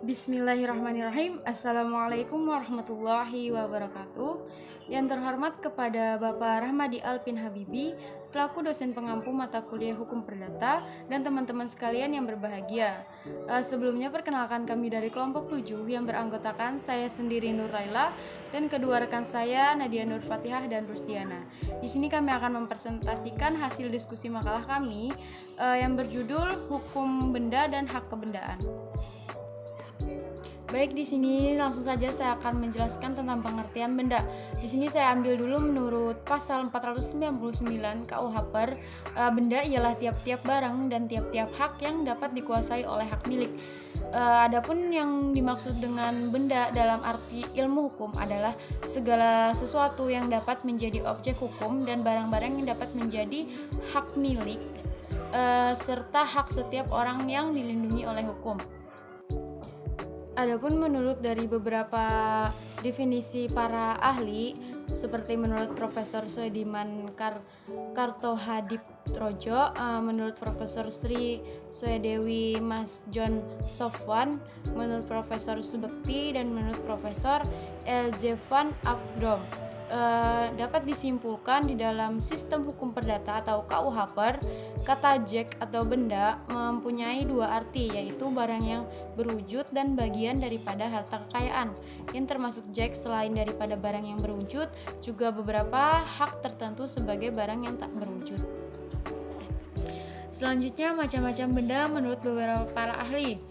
Bismillahirrahmanirrahim. Assalamualaikum warahmatullahi wabarakatuh. Yang terhormat kepada Bapak Rahmadi Alpin Habibi selaku dosen pengampu mata kuliah Hukum Perdata dan teman-teman sekalian yang berbahagia. Sebelumnya perkenalkan kami dari kelompok 7 yang beranggotakan saya sendiri Nur Laila dan kedua rekan saya Nadia Nur Fatihah dan Rusdiana. Di sini kami akan mempresentasikan hasil diskusi makalah kami yang berjudul Hukum Benda dan Hak Kebendaan. Baik, di sini langsung saja saya akan menjelaskan tentang pengertian benda. Di sini saya ambil dulu menurut pasal 499 KUH Per, benda ialah tiap-tiap barang dan tiap-tiap hak yang dapat dikuasai oleh hak milik. Adapun yang dimaksud dengan benda dalam arti ilmu hukum adalah segala sesuatu yang dapat menjadi objek hukum dan barang-barang yang dapat menjadi hak milik serta hak setiap orang yang dilindungi oleh hukum. Adapun menurut dari beberapa definisi para ahli, seperti menurut Profesor Suediman Kartohadiptrodjo, menurut Profesor Sri Swedewi Mas John Sofwan, menurut Profesor Subekti, dan menurut Profesor L.J. Van Afdom, dapat disimpulkan di dalam sistem hukum perdata atau KUH Per, kata objek atau benda mempunyai dua arti, yaitu barang yang berwujud dan bagian daripada harta kekayaan. Yang termasuk objek selain daripada barang yang berwujud, juga beberapa hak tertentu sebagai barang yang tak berwujud. Selanjutnya, macam-macam benda menurut beberapa para ahli.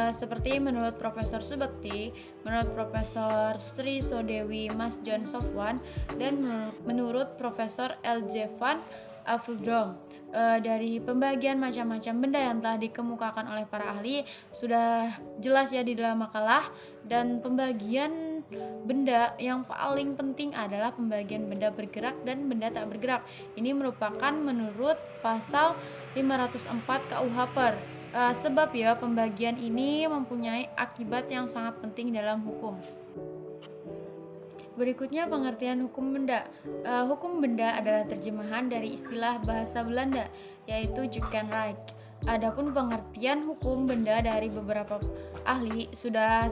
Seperti menurut Profesor Subekti, menurut Profesor Sri Sodewi Mas John Sofwan, dan menurut Profesor L.J. Van Afdom. Dari pembagian macam-macam benda yang telah dikemukakan oleh para ahli sudah jelas ya di dalam makalah, dan pembagian benda yang paling penting adalah pembagian benda bergerak dan benda tak bergerak. Ini merupakan menurut pasal 504 KUH Per. Sebab ya pembagian ini mempunyai akibat yang sangat penting dalam hukum. Berikutnya pengertian hukum benda. Hukum benda adalah terjemahan dari istilah bahasa Belanda, yaitu Jukenrecht. Adapun pengertian hukum benda dari beberapa ahli sudah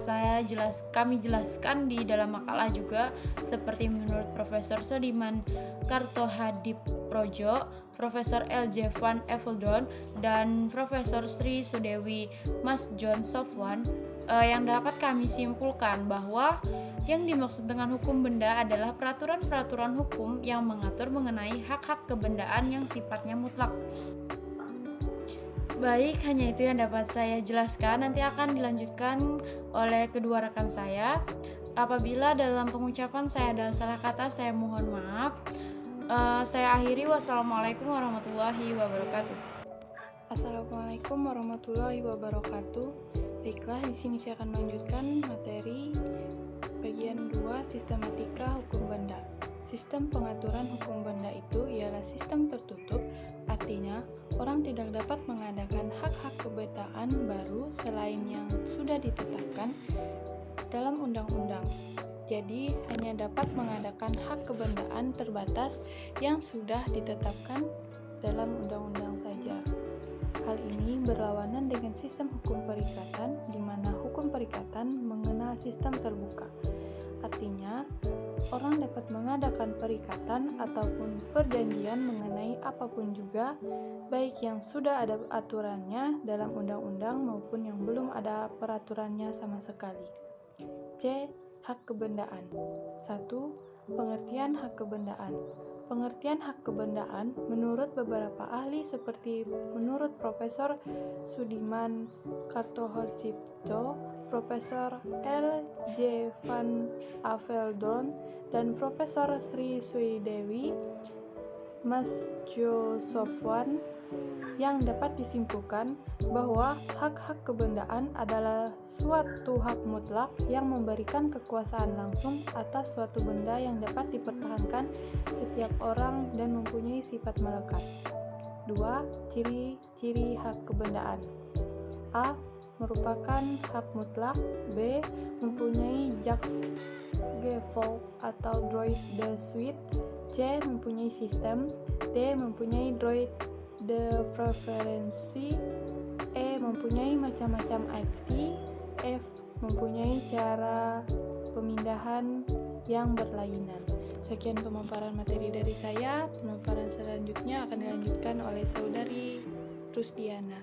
kami jelaskan di dalam makalah juga, seperti menurut Profesor Suediman Kartohadiptrodjo, Profesor L.J. Van Afdom, dan Profesor Sri Sudewi Mas John Sofwan. Yang dapat kami simpulkan bahwa yang dimaksud dengan hukum benda adalah peraturan-peraturan hukum yang mengatur mengenai hak-hak kebendaan yang sifatnya mutlak. Baik, hanya itu yang dapat saya jelaskan. Nanti akan dilanjutkan oleh kedua rekan saya. Apabila dalam pengucapan saya ada salah kata, saya mohon maaf. Saya akhiri. Wassalamualaikum warahmatullahi wabarakatuh. Assalamualaikum warahmatullahi wabarakatuh. Baiklah, di sini saya akan melanjutkan materi bagian 2 sistematika hukum benda. Sistem pengaturan hukum benda itu ialah sistem tertutup, artinya orang tidak dapat mengadakan hak-hak kebendaan baru selain yang sudah ditetapkan dalam undang-undang. Jadi, hanya dapat mengadakan hak kebendaan terbatas yang sudah ditetapkan dalam undang-undang saja. Hal ini berlawanan dengan sistem hukum perikatan, di mana hukum perikatan mengenal sistem terbuka. Artinya, orang dapat mengadakan perikatan ataupun perjanjian mengenai apapun juga, baik yang sudah ada aturannya dalam undang-undang maupun yang belum ada peraturannya sama sekali. C. Hak kebendaan. 1. Pengertian hak kebendaan. Pengertian hak kebendaan menurut beberapa ahli seperti menurut Profesor Suediman Kartohadiptrodjo, Profesor L.J. Van Afdom, dan Profesor Sri Swedewi Mas John Sofwan, yang dapat disimpulkan bahwa hak-hak kebendaan adalah suatu hak mutlak yang memberikan kekuasaan langsung atas suatu benda yang dapat dipertahankan setiap orang dan mempunyai sifat melekat. 2. Ciri-ciri hak kebendaan. A. Merupakan hak mutlak. B. Mempunyai Jux-Gevolg atau droit de suite. C. Mempunyai sistem. D. Mempunyai droit de préférence. E. Mempunyai macam-macam IP. F. Mempunyai cara pemindahan yang berlainan. Sekian pemaparan materi dari saya. Pemaparan selanjutnya akan dilanjutkan oleh saudari Rusdiana.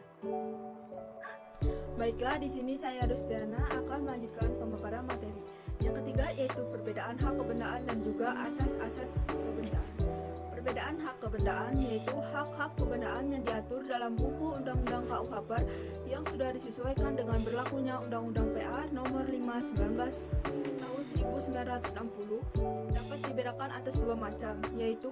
Baiklah, di sini saya Rusdiana akan melanjutkan pemaparan materi. Yang ketiga yaitu perbedaan hak kebendaan dan juga asas-asas kebendaan. Perbedaan hak kebendaan yaitu hak-hak kebendaan yang diatur dalam buku Undang-Undang KUHP yang sudah disesuaikan dengan berlakunya Undang-Undang PA Nomor 5/19 tahun 1960 dapat dibedakan atas dua macam, yaitu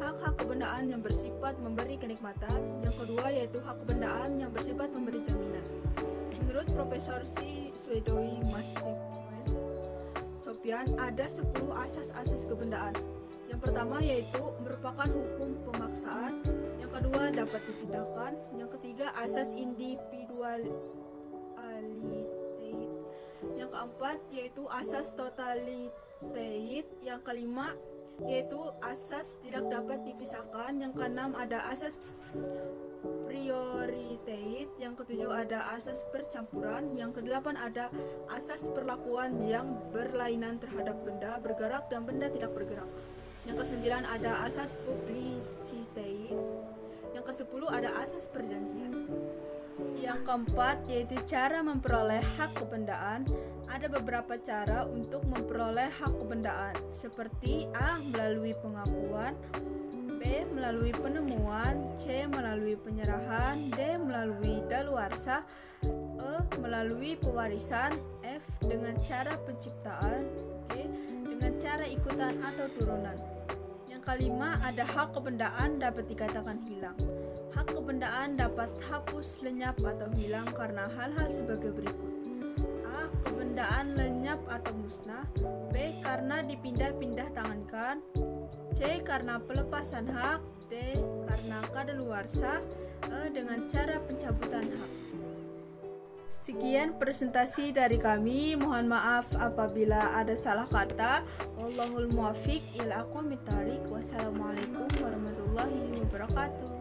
hak-hak kebendaan yang bersifat memberi kenikmatan, yang kedua yaitu hak kebendaan yang bersifat memberi jaminan. Menurut Profesor Swedowi Mas Sofian, ada 10 asas-asas kebendaan. Yang pertama yaitu merupakan hukum pemaksaan, yang kedua dapat dipindahkan, yang ketiga asas individualitas, yang keempat yaitu asas totalitas, yang kelima yaitu asas tidak dapat dipisahkan, yang keenam ada asas prioritas, yang ketujuh ada asas percampuran, yang kedelapan ada asas perlakuan yang berlainan terhadap benda bergerak dan benda tidak bergerak. Yang kesembilan ada asas publicitas. Yang kesepuluh ada asas perjanjian. Yang keempat yaitu cara memperoleh hak kebendaan. Ada beberapa cara untuk memperoleh hak kebendaan, seperti A. melalui pengakuan, B. melalui penemuan, C. melalui penyerahan, D. melalui daluarsa, E. melalui pewarisan, F. dengan cara penciptaan, G. dengan cara ikutan atau turunan. Yang kelima ada hak kebendaan dapat dikatakan hilang. Hak kebendaan dapat hapus, lenyap atau hilang karena hal-hal sebagai berikut. A. Kebendaan lenyap atau musnah. B. Karena dipindah-pindah tangankan. C. Karena pelepasan hak. D. Karena kadaluarsa. E. Dengan cara pencabutan hak. Sekian presentasi dari kami. Mohon maaf apabila ada salah kata. Wallahul muwaffiq ila aqwamit thoriq. Wassalamualaikum warahmatullahi wabarakatuh.